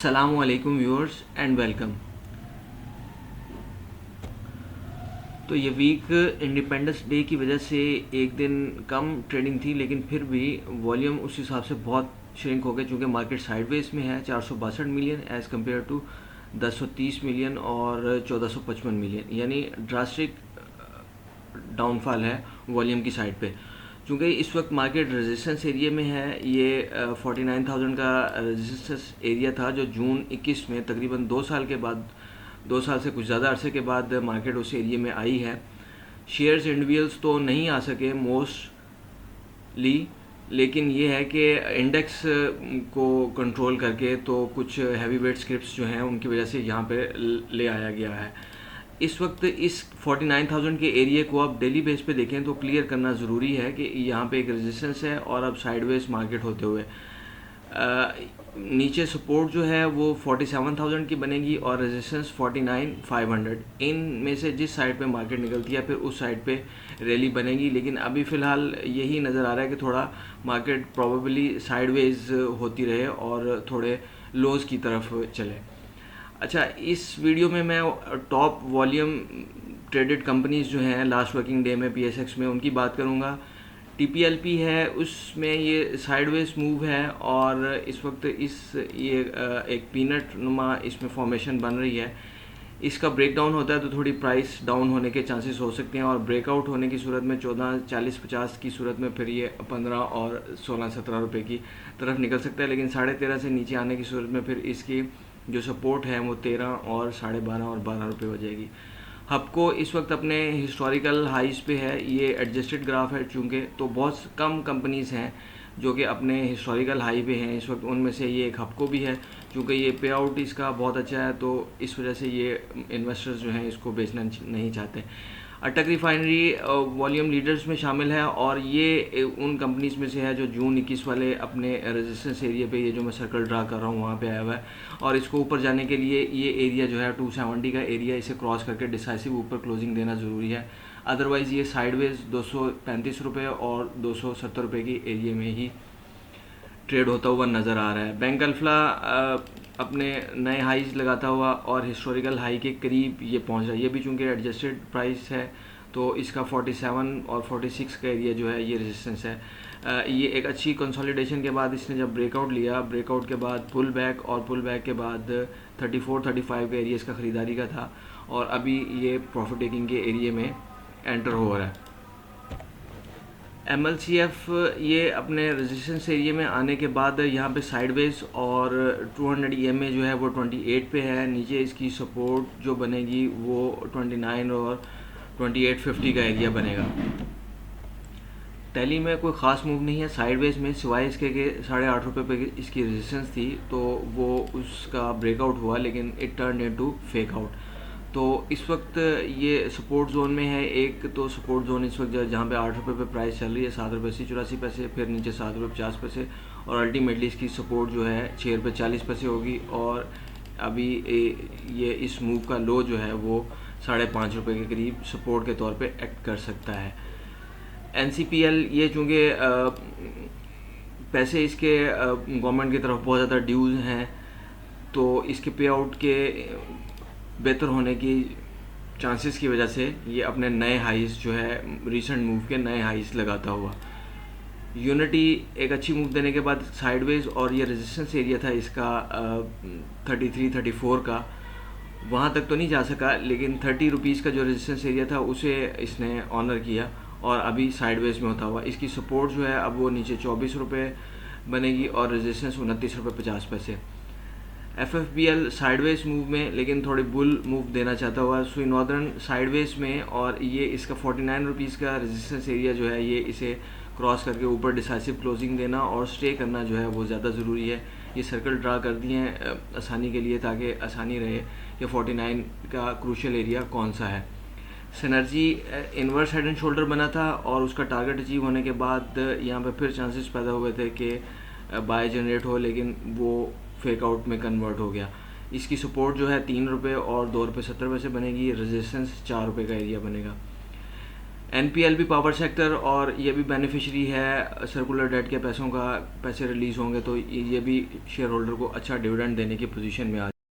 अस्सलामुअलैकुम viewers and welcome. तो ये वीक इंडिपेंडेंस डे की वजह से एक दिन कम ट्रेडिंग थी, लेकिन फिर भी वॉल्यूम उस हिसाब से बहुत श्रिंक हो गया क्योंकि मार्केट साइडवेज में है 462 million as compare to 1030 million और 1455 मिलियन, यानी ड्रास्टिक डाउनफॉल है वॉल्यूम की साइड पे। चूँकि इस वक्त मार्केट रेजिस्टेंस एरिया में है, ये 49,000 का रेजिस्टेंस एरिया था जो जून 21 में तकरीबन 2 साल के बाद, 2 साल से कुछ ज़्यादा अरसे के बाद मार्केट उस एरिया में आई है। शेयर्स इंडिविजुअल्स तो नहीं आ सके मोस्टली, लेकिन ये है कि इंडेक्स को कंट्रोल करके तो कुछ हैवी वेट स्क्रिप्ट्स जो हैं उनकी वजह से यहाँ पे ले आया गया है। इस वक्त इस 49,000 के एरिया को आप डेली बेस पे देखें तो क्लियर करना ज़रूरी है कि यहाँ पे एक रेजिस्टेंस है और अब साइडवेज मार्केट होते हुए नीचे सपोर्ट जो है वो 47,000 की बनेगी और रेजिस्टेंस 49,500। इन में से जिस साइड पे मार्केट निकलती है फिर उस साइड पे रैली बनेगी, लेकिन अभी फ़िलहाल यही नज़र आ रहा है कि थोड़ा मार्केट प्रोबेबली साइडवेज होती रहे और थोड़े लोज़ की तरफ चले। अच्छा, इस वीडियो में मैं टॉप वॉल्यूम ट्रेडेड कंपनीज़ जो हैं लास्ट वर्किंग डे में पीएसएक्स में उनकी बात करूँगा। टीपीएलपी है, उसमें ये साइडवेज मूव है और इस वक्त ये एक पीनट नुमा इसमें फॉर्मेशन बन रही है। इसका ब्रेकडाउन होता है तो थोड़ी प्राइस डाउन होने के चांसेस हो सकते हैं और ब्रेकआउट होने की सूरत में 14, 40, 50 की सूरत में फिर ये 15 और 16, 17 रुपये की तरफ निकल सकता है, लेकिन 13.5 से नीचे आने की सूरत में फिर इसकी जो सपोर्ट है वो 13 और 12.5 और 12 रुपये हो जाएगी। हबको इस वक्त अपने हिस्टोरिकल हाइज पे है, ये एडजस्टेड ग्राफ है चूँकि, तो बहुत कम कंपनीज़ हैं जो कि अपने हिस्टोरिकल हाई पे हैं इस वक्त, उनमें से ये एक हबको भी है। चूँकि ये पे आउट इसका बहुत अच्छा है तो इस वजह से ये इन्वेस्टर्स जो हैं इसको बेचना नहीं चाहते। अटक रिफाइनरी वॉल्यूम लीडर्स में शामिल है और ये उन कंपनीज़ में से है जो जून 21 वाले अपने रेजिस्टेंस एरिया पे, ये जो मैं सर्कल ड्रा कर रहा हूँ वहाँ पे आया हुआ है और इसको ऊपर जाने के लिए ये एरिया जो है 270 का एरिया, इसे क्रॉस करके डिसाइसिव ऊपर क्लोजिंग देना ज़रूरी है। अदरवाइज़ ये साइडवेज 235 रुपये और 270 रुपये की एरिया में ही ट्रेड होता हुआ नज़र आ रहा है। बैंक अल्फा अपने नए हाईज लगाता हुआ और हिस्टोरिकल हाई के करीब ये पहुंच रहा है। ये भी चूँकि एडजस्टेड प्राइस है तो इसका 47 और 46 का एरिया जो है ये रेजिस्टेंस है। ये एक अच्छी कंसोलिडेशन के बाद इसने जब ब्रेकआउट लिया, ब्रेकआउट के बाद पुल बैक और पुल बैक के बाद 34-35 का एरिया इसका ख़रीदारी का था और अभी ये प्रॉफिट टेकिंग के एरिया में एंटर हो रहा है। MLCF ये अपने रेजिस्टेंस एरिया में आने के बाद यहाँ पे साइडवेज और 200 EMA जो है वो 28 पे है। नीचे इसकी सपोर्ट जो बनेगी वो 29 और 2850 का एरिया बनेगा। टैली में कोई ख़ास मूव नहीं है साइडवेज में, सिवाय इसके कि 8.5 रुपये पे इसकी रेजिस्टेंस थी तो वो उसका ब्रेकआउट हुआ, लेकिन it turn into fake out. तो इस वक्त ये सपोर्ट जोन में है। एक तो सपोर्ट जोन इस वक्त जहाँ पे 8 रुपये पे प्राइस चल रही है, 7 रुपये 84 पैसे, फिर नीचे 7 रुपये 50 पैसे और अल्टीमेटली इसकी सपोर्ट जो है 6 रुपये 40 पैसे होगी और अभी ये इस मूव का लो जो है वो 5.5 रुपये के करीब सपोर्ट के तौर पे एक्ट कर सकता है। NCPL ये चूँकि पैसे इसके गवर्नमेंट की तरफ बहुत ज़्यादा ड्यूज़ हैं तो इसके पे आउट के बेहतर होने की चांसेस की वजह से ये अपने नए हाइस जो है रीसेंट मूव के नए हाइस लगाता हुआ। यूनिटी एक अच्छी मूव देने के बाद साइडवेज और ये रेजिस्टेंस एरिया था इसका 33-34 का, वहाँ तक तो नहीं जा सका, लेकिन 30 रुपीज़ का जो रेजिस्टेंस एरिया था उसे इसने ऑनर किया और अभी साइडवेज में होता हुआ इसकी सपोर्ट जो है अब वो नीचे 24 रुपये बनेगी और रेजिस्टेंस 29 रुपये 50 पैसे। FFBL साइडवेज मूव में लेकिन थोड़ी बुल मूव देना चाहता हुआ, सुई नॉर्दर्न साइडवेज में और ये इसका 49 रुपीज़ का रेजिस्टेंस एरिया जो है ये इसे क्रॉस करके ऊपर डिसाइसिव क्लोजिंग देना और स्टे करना जो है वो ज़्यादा ज़रूरी है। ये सर्कल ड्रा कर दिए हैं आसानी के लिए ताकि आसानी रहे कि 49 का क्रूशियल एरिया कौन सा है। Synergy inverse head and shoulder बना था और उसका टारगेट अचीव होने के बाद यहाँ पे फिर चांसेस पैदा हुए थे कि बाय जनरेट हो, लेकिन वो फेक आउट में कन्वर्ट हो गया। इसकी सपोर्ट जो है 3 रुपये और 2 रुपये 70 पैसे बनेगी, रेजिस्टेंस 4 रुपये का एरिया बनेगा। एनपीएल भी पावर सेक्टर और ये भी बेनिफिशरी है सर्कुलर डेट के पैसे रिलीज़ होंगे तो ये भी शेयर होल्डर को अच्छा डिविडेंड देने की पोजीशन में आ